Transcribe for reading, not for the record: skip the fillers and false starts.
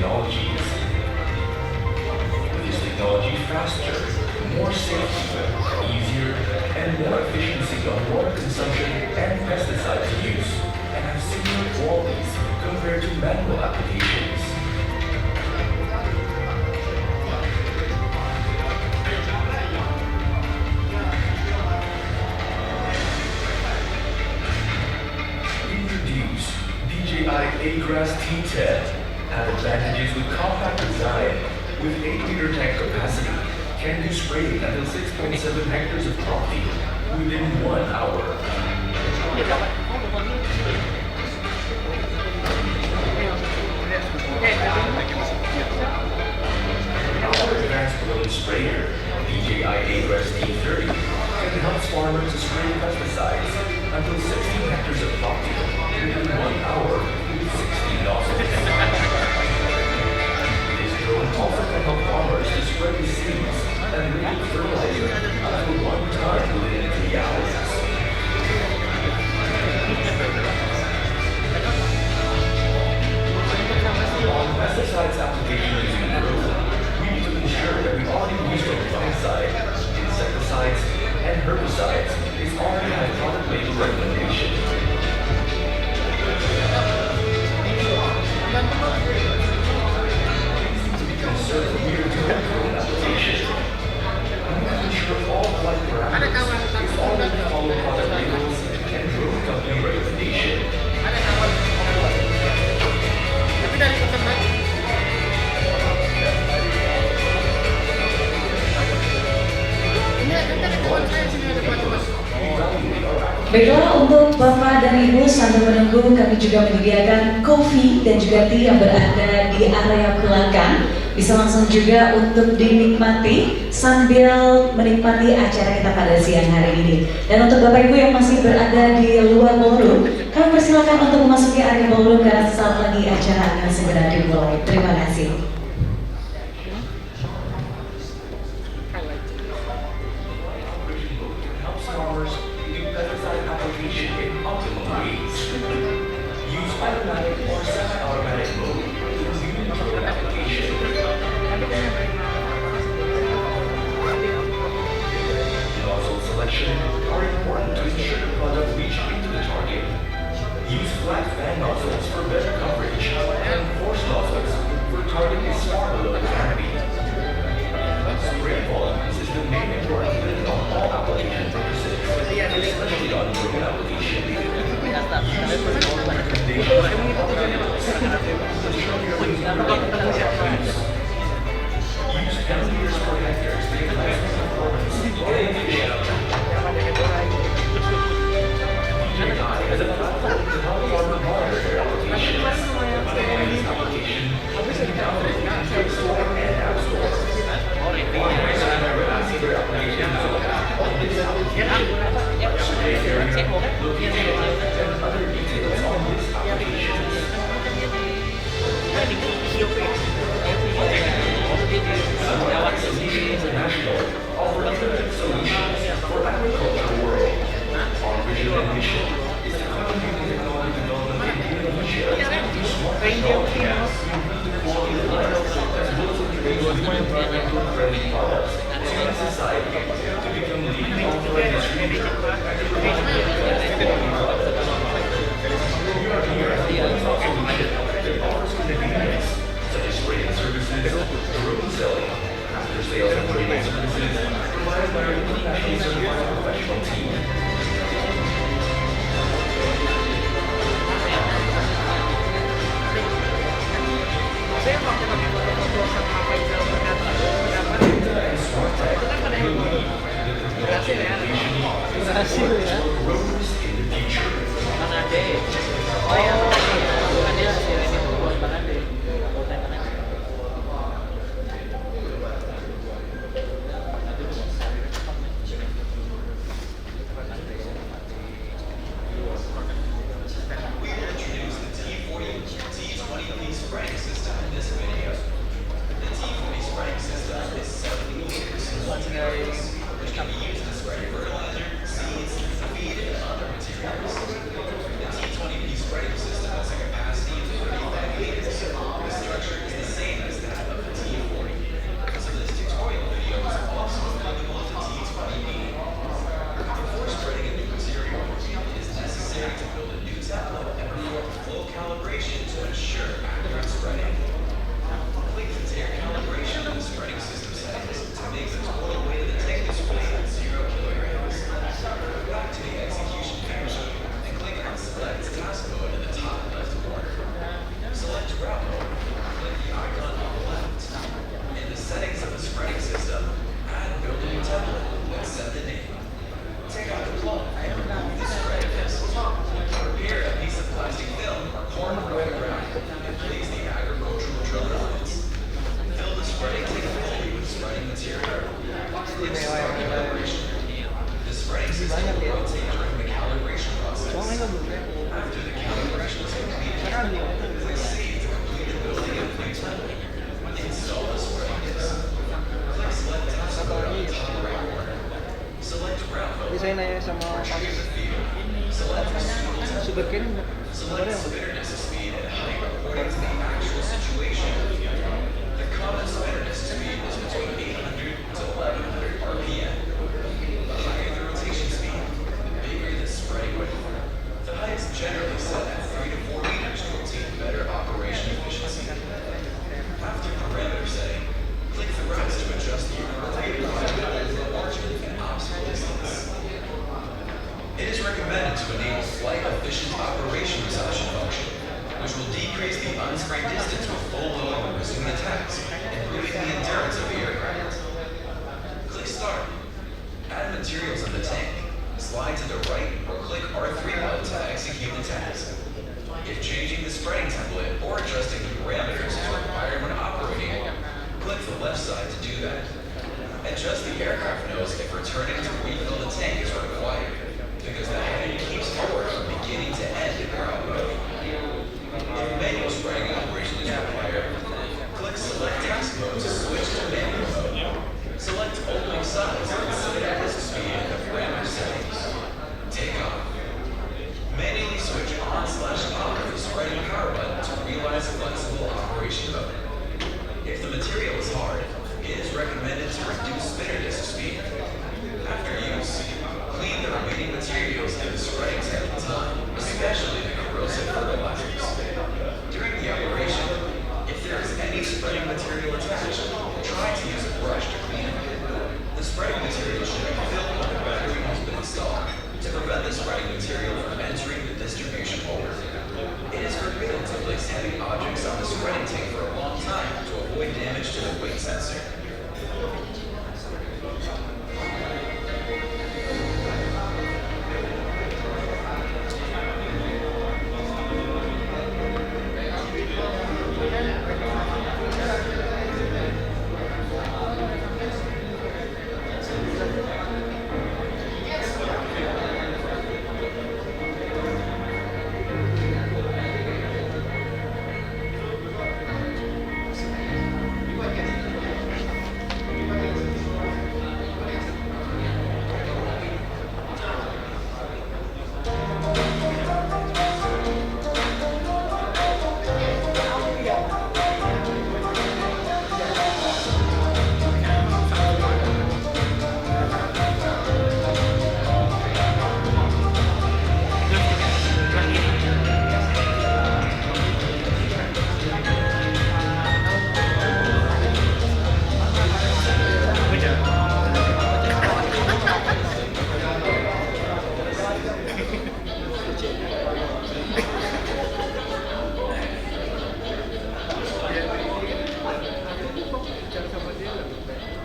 technologies. This technology faster, more safety, easier, and more efficiency on water consumption and pesticide use, and have similar qualities compared to manual applications. Introduce DJI Agras T10 have advantages with compact design, with 8-liter tank capacity, can do spraying until 6.7 hectares of crop field within 1 hour. Our advanced drone sprayer, DJI Agras T30, can help farmers to spray pesticides until 16 hectares of crop field within 1 hour with 60 nozzles. This drone also can help farmers to spread the seeds and liquid fertilizer until 1 ton within 3 hours. On pesticides application using the drone, we need to ensure that we already use fungicide, insecticides, and herbicides is already have product label recommendation. These need to be concerned with your drone application. We need to ensure all flight parameters is already follow product labels and drone company recommendation. Baiklah, untuk Bapak dan Ibu sambil menunggu, kami juga menyediakan kopi dan juga tea yang berada di area belakang. Bisa langsung juga untuk dinikmati sambil menikmati acara kita pada siang hari ini. Dan untuk Bapak Ibu yang masih berada di luar ballroom, kami persilakan untuk memasuki area ballroom karena sesaat lagi acara akan segera dimulai. Terima kasih. Automatic or semi-automatic mode is used for application. Nozzle selection are important to ensure the product reaches into the target. Use flat fan nozzles for better coverage, and force nozzles for target is far below the canopy. Spray volumes is the main important thing on all application purposes, especially on drone application. Use 10 liters per hectare to enhance performance or efficiency. DJI has a platform to help farmers monitor their applications. This application is downloaded in Play Store and App Store. Farmers can access their applications on this application. Survey area, location, and other details on this application. International offer innovative solutions for agricultural world. Our vision and mission is to contribute to technology development in Indonesia to smart technology, improve the quality of life, as well as introduce new environmental friendly products to society to become leading authorized distributor and to provide quality products. We are here as a one-stop solution that offers convenience, such as spraying services, drone selling, after-sales and training services, provided by our internationally certified professional team. And smart tech will lead to the technology innovation is for growers in the future. We introduced the T40 T20P spraying system in this video. The T40 spraying system is 70 liters in one cartridge, which can be used to spray fertilizer, seeds, feed, to ensure accurate spreading. Click the tier calibration of the spreading system settings to make the total weight of the tank display at 0 kilograms. Back to the execution page and click on Select Task Mode in the top left corner. Select Route Mode, click the icon on the left. In the settings of the spreading system, add Build a new template and set the name. Take out the plug and remove the spreading disc. Prepare a piece of plastic film or corn from the ground and place the agricultural driller lines. Fill the spreading tank fully with spreading material. Click Start Calibration. The spreading system will rotate during the calibration process. After the calibration is completed, click Save to complete the building of the new template. Install the spreading disc. Click Select Task Mode on the top right corner. Select Route Mode. Desain na yan sa mga Retrieve the field. Select the suitable template. sugarcane. Select spinnerness speed and height according to the actual situation. The common spinnerness speed is between 800 to 1100 RPM. The higher the rotation speed, the bigger the spreading width. The height is generally set at 3 to 4 meters to obtain better operation efficiency. After parameter setting, click the routes to adjust the appropriate reliability, margin, and obstacle distance. It is recommended to enable flight efficient operation resumption function, which will decrease the unsprayed distance with full load when resuming the task, improving the endurance of the aircraft. Click Start. Add materials in the tank. Slide to the right or click R3 button to execute the task. If changing the spreading template or adjusting the parameters is required when operating, click the left side to do that. Adjust the aircraft nose if returning to refill the tank is required, because the heading keeps forward from beginning to end in route mode. If manual spreading operation is required, click Select Task Mode to switch to manual mode. Select opening size and set the disc speed in the parameter settings. Take off. Manually switch on/off the spreading power button to realize flexible operation mode. If the material is hard, it is recommended